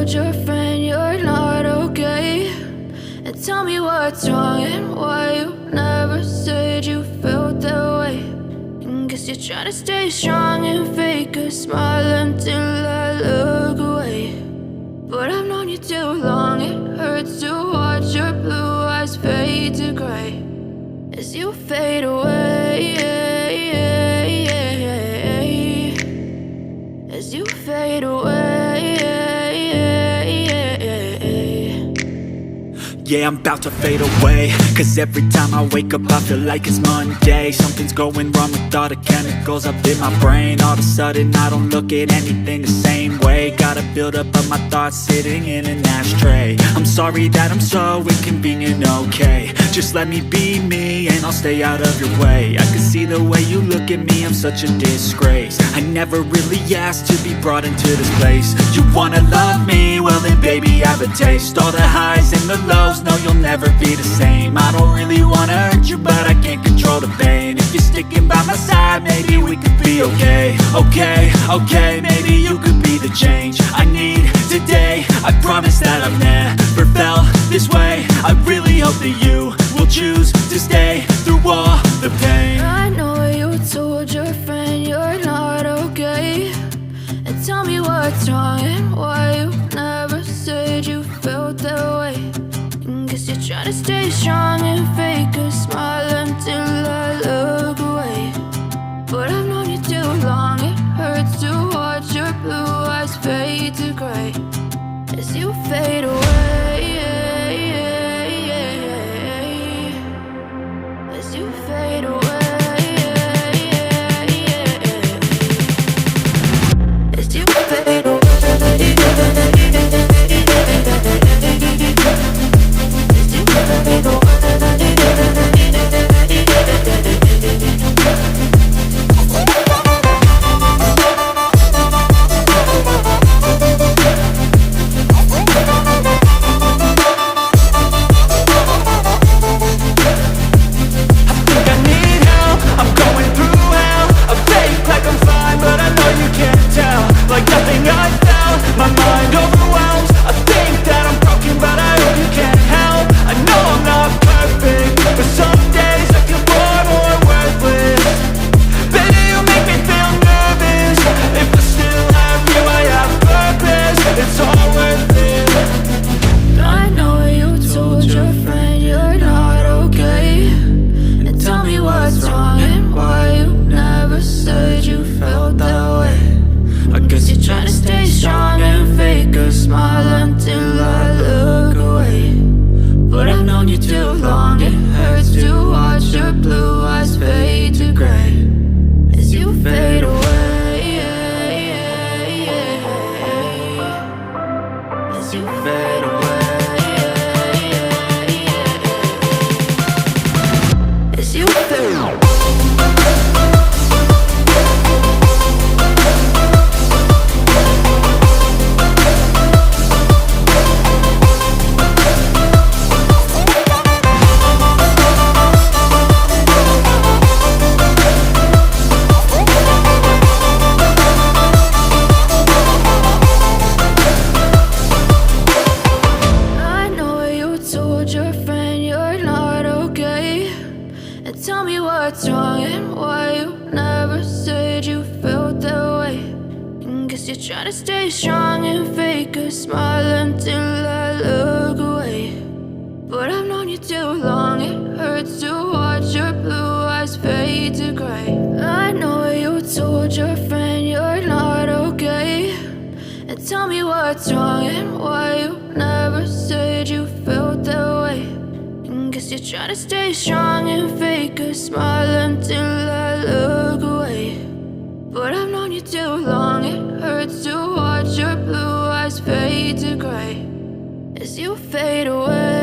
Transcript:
told your friend you're not okay? And tell me what's wrong and why you never said you felt that way. And guess you're trying to stay strong and fake a smile until I look away. But I've known you too long, it hurts to watch your blue eyes fade to gray as you fade away, as you fade away. Yeah, I'm about to fade away, cause every time I wake up I feel like it's Monday. Something's going wrong with all the chemicals up in my brain. All of a sudden I don't look at anything the same way. Got a buildup of my thoughts sitting in an ashtray. I'm sorry that I'm so inconvenient, okay? Just let me be me and I'll stay out of your way. I can see the way you look at me, I'm such a disgrace. I never really asked to be brought into this place. You wanna love me? Well then baby I have a taste. All the highs and the lows, no you'll never be the same. I don't really wanna hurt you but I can't control the pain. If you're sticking by my side maybe we could be okay. Okay, maybe you could be the change I need today. I promise that I've never felt this way. I really hope that you will choose to stay through all the pain. I know you told your friend you're not okay. And tell me what's wrong and why you never said you felt that way. And guess you're trying to stay strong and fake a smile until I look away. But I've known you too long, it hurts to watch your blue eyes fade to gray as you fade away, as you fade away, as you fade away. Tell me what's wrong and why you never said you felt that way. And guess you're trying to stay strong and fake a smile until I look away. But I've known you too long, it hurts to watch your blue eyes fade to gray. I know you told your friend you're not okay. And tell me what's wrong and why you never said you felt that way. Guess you're trying to stay strong and fake a smile until I look away. But I've known you too long, it hurts to watch your blue eyes fade to gray as you fade away.